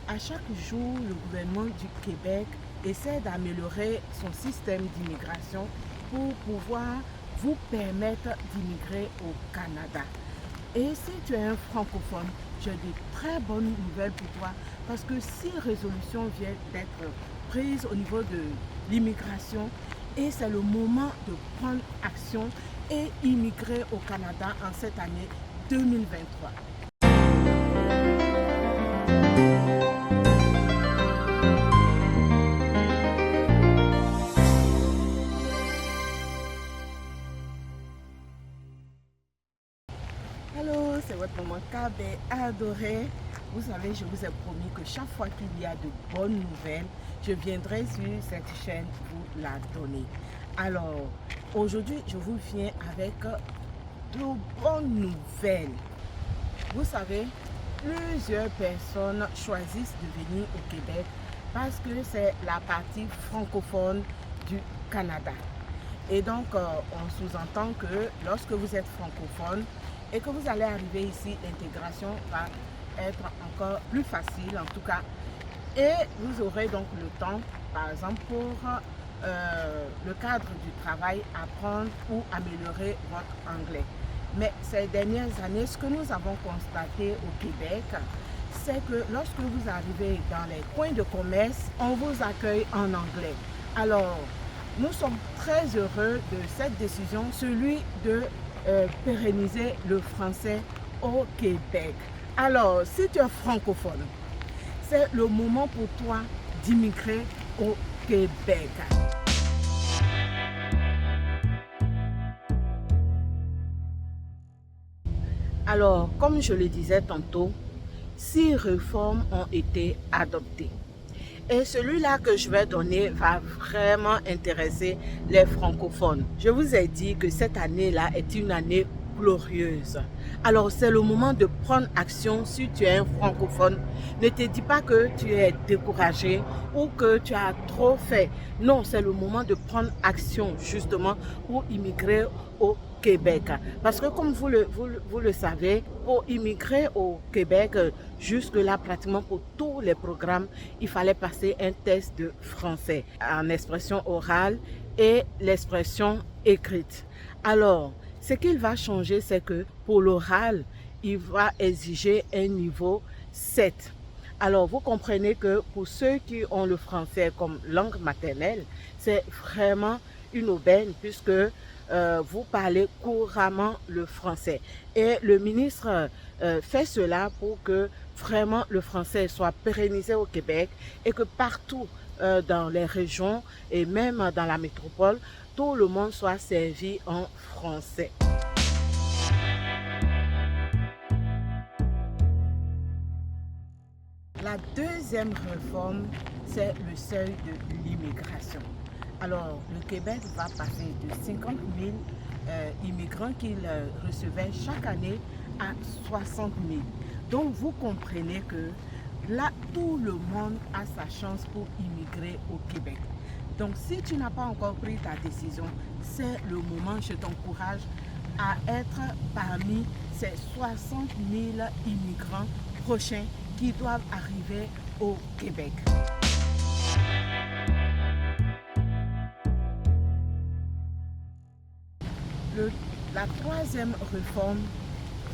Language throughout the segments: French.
À chaque jour, le gouvernement du Québec essaie d'améliorer son système d'immigration pour pouvoir vous permettre d'immigrer au Canada. Et si tu es un francophone, j'ai de très bonnes nouvelles pour toi parce que si résolution vient d'être prise au niveau de l'immigration et c'est le moment de prendre action et immigrer au Canada en cette année 2023. Allô, c'est votre maman KB adorée. Vous savez, je vous ai promis que chaque fois qu'il y a de bonnes nouvelles, je viendrai sur cette chaîne vous la donner. Alors, aujourd'hui, je vous viens avec de bonnes nouvelles. Vous savez, plusieurs personnes choisissent de venir au Québec parce que c'est la partie francophone du Canada. Et donc, on sous-entend que lorsque vous êtes francophone et que vous allez arriver ici, l'intégration va être encore plus facile en tout cas. Et vous aurez donc le temps, par exemple, pour le cadre du travail, apprendre ou améliorer votre anglais. Mais ces dernières années, ce que nous avons constaté au Québec, c'est que lorsque vous arrivez dans les coins de commerce, on vous accueille en anglais. Alors, nous sommes très heureux de cette décision, celui de pérenniser le français au Québec. Alors, si tu es francophone, c'est le moment pour toi d'immigrer au Québec. Alors, comme je le disais tantôt, 6 réformes ont été adoptées. Et celui-là que je vais donner va vraiment intéresser les francophones. Je vous ai dit que cette année-là est une année glorieuse. Alors c'est le moment de prendre action si tu es un francophone. Ne te dis pas que tu es découragé ou que tu as trop fait. Non, c'est le moment de prendre action justement pour immigrer au Québec. Parce que comme vous le savez, pour immigrer au Québec, jusque-là, pratiquement pour tous les programmes, il fallait passer un test de français en expression orale et l'expression écrite. Alors, ce qu'il va changer, c'est que pour l'oral, il va exiger un niveau 7. Alors, vous comprenez que pour ceux qui ont le français comme langue maternelle, c'est vraiment une aubaine puisque vous parlez couramment le français. Et le ministre fait cela pour que vraiment le français soit pérennisé au Québec et que partout dans les régions et même dans la métropole, tout le monde soit servi en français. La deuxième réforme, c'est le seuil de l'immigration. Alors, le Québec va passer de 50 000 immigrants qu'il recevait chaque année à 60 000. Donc, vous comprenez que là, tout le monde a sa chance pour immigrer au Québec. Donc, si tu n'as pas encore pris ta décision, c'est le moment, je t'encourage à être parmi ces 60 000 immigrants prochains qui doivent arriver au Québec. La troisième réforme,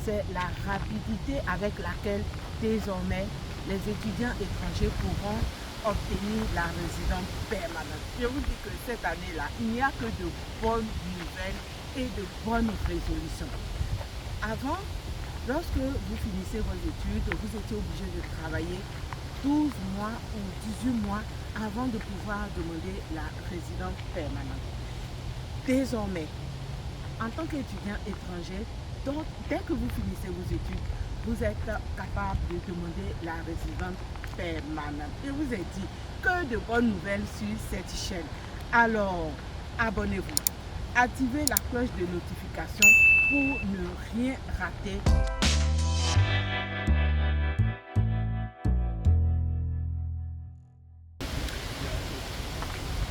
c'est la rapidité avec laquelle désormais les étudiants étrangers pourront obtenir la résidence permanente. Je vous dis que cette année-là, il n'y a que de bonnes nouvelles et de bonnes résolutions. Avant, lorsque vous finissez vos études, vous étiez obligé de travailler 12 mois ou 18 mois avant de pouvoir demander la résidence permanente. Désormais, en tant qu'étudiant étranger, donc, dès que vous finissez vos études, vous êtes capable de demander la résidence permanente. Je vous ai dit que de bonnes nouvelles sur cette chaîne. Alors, abonnez-vous. Activez la cloche de notification pour ne rien rater.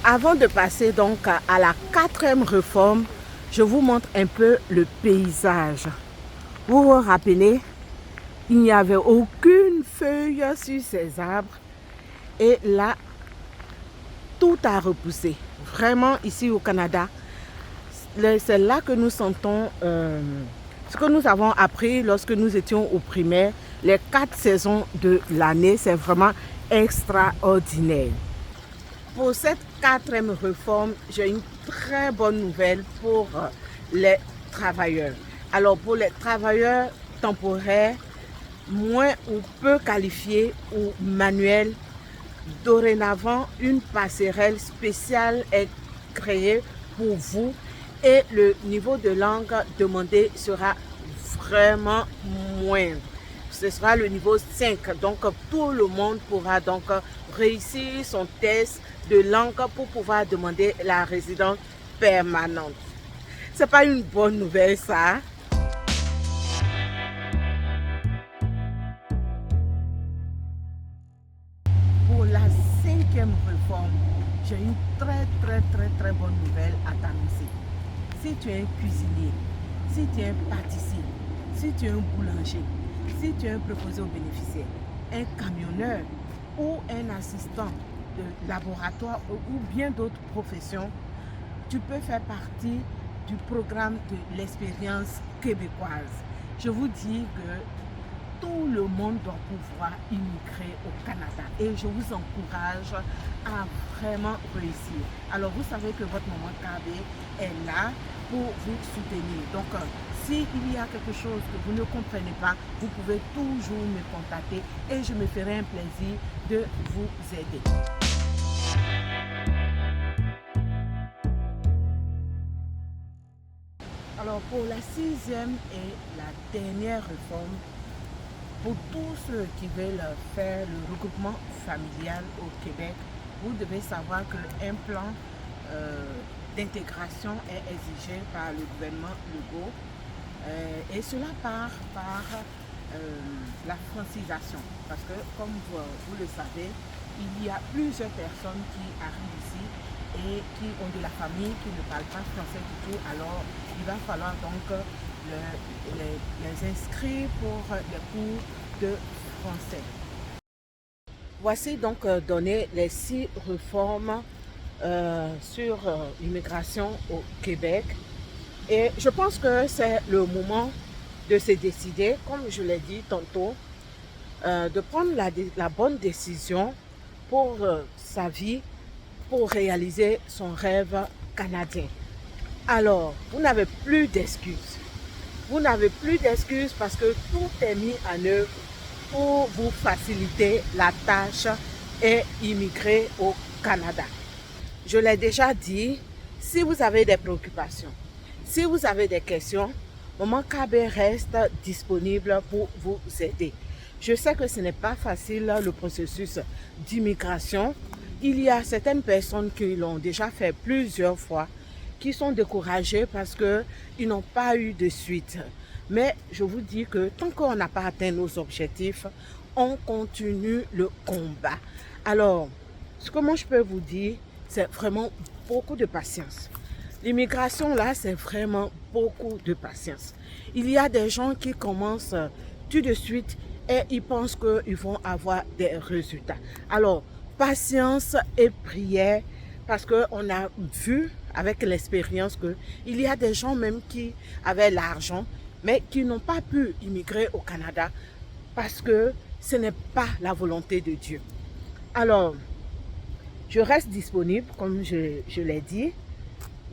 Avant de passer donc à la quatrième réforme, je vous montre un peu le paysage. Vous vous rappelez, il n'y avait aucune feuilles sur ces arbres. Et là, tout a repoussé. Vraiment, ici au Canada, c'est là que nous sentons ce que nous avons appris lorsque nous étions au primaire. Les 4 saisons de l'année, c'est vraiment extraordinaire. Pour cette 4e réforme, j'ai une très bonne nouvelle pour les travailleurs. Alors pour les travailleurs temporaires, moins ou peu qualifiés ou manuels, dorénavant, une passerelle spéciale est créée pour vous et le niveau de langue demandé sera vraiment moindre. Ce sera le niveau 5. Donc, tout le monde pourra donc réussir son test de langue pour pouvoir demander la résidence permanente. C'est pas une bonne nouvelle, ça? Pour la 5e réforme, j'ai une très bonne nouvelle à t'annoncer. Si tu es un cuisinier, si tu es un pâtissier, si tu es un boulanger, si tu es un préposé aux bénéficiaires, un camionneur ou un assistant de laboratoire ou bien d'autres professions, tu peux faire partie du programme de l'expérience québécoise. Je vous dis que tout le monde doit pouvoir immigrer au Canada et je vous encourage à vraiment réussir. Alors vous savez que votre maman KB est là pour vous soutenir. Donc s'il y a quelque chose que vous ne comprenez pas, vous pouvez toujours me contacter et je me ferai un plaisir de vous aider. Alors pour la 6e et la dernière réforme, pour tous ceux qui veulent faire le regroupement familial au Québec, vous devez savoir qu'un plan d'intégration est exigé par le gouvernement Legault et cela part par la francisation. Parce que, comme vous le savez, il y a plusieurs personnes qui arrivent ici et qui ont de la famille qui ne parlent pas français du tout. Alors, il va falloir donc les inscrire pour les cours de français. Voici donc donné les 6 réformes sur l'immigration au Québec. Et je pense que c'est le moment de se décider, comme je l'ai dit tantôt, de prendre la bonne décision pour sa vie, pour réaliser son rêve canadien. Alors, vous n'avez plus d'excuses. Vous n'avez plus d'excuses parce que tout est mis en œuvre pour vous faciliter la tâche et immigrer au Canada. Je l'ai déjà dit, si vous avez des préoccupations, si vous avez des questions, Maman KB reste disponible pour vous aider. Je sais que ce n'est pas facile le processus d'immigration. Il y a certaines personnes qui l'ont déjà fait plusieurs fois, qui sont découragées parce qu'ils n'ont pas eu de suite. Mais je vous dis que tant qu'on n'a pas atteint nos objectifs, on continue le combat. Alors, ce que moi je peux vous dire, c'est vraiment beaucoup de patience. L'immigration là, c'est vraiment beaucoup de patience. Il y a des gens qui commencent tout de suite et ils pensent qu'ils vont avoir des résultats. Alors, patience et prière, parce qu'on a vu avec l'expérience qu'il y a des gens même qui avaient l'argent, mais qui n'ont pas pu immigrer au Canada parce que ce n'est pas la volonté de Dieu. Alors, je reste disponible, comme je l'ai dit.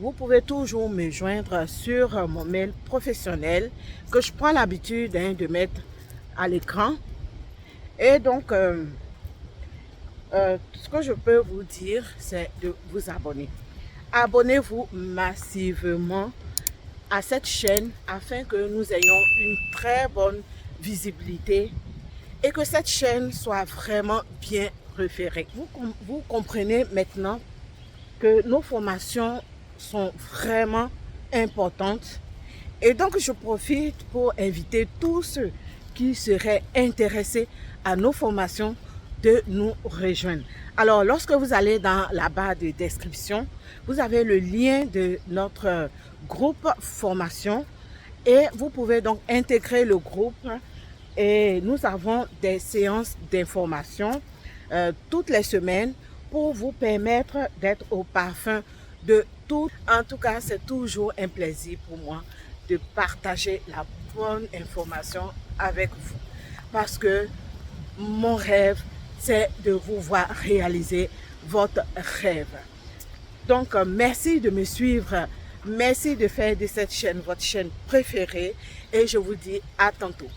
Vous pouvez toujours me joindre sur mon mail professionnel que je prends l'habitude de mettre à l'écran. Et donc, ce que je peux vous dire, c'est de vous abonner. Abonnez-vous massivement à cette chaîne afin que nous ayons une très bonne visibilité et que cette chaîne soit vraiment bien référée. Vous comprenez maintenant que nos formations sont vraiment importantes et donc je profite pour inviter tous ceux qui seraient intéressés à nos formations de nous rejoindre. Alors lorsque vous allez dans la barre de description, vous avez le lien de notre groupe formation et vous pouvez donc intégrer le groupe Et nous avons des séances d'information toutes les semaines pour vous permettre d'être au parfum de tout. En tout cas, c'est toujours un plaisir pour moi de partager la bonne information avec vous. Parce que mon rêve, c'est de vous voir réaliser votre rêve. Donc, merci de me suivre. Merci de faire de cette chaîne votre chaîne préférée. Et je vous dis à tantôt.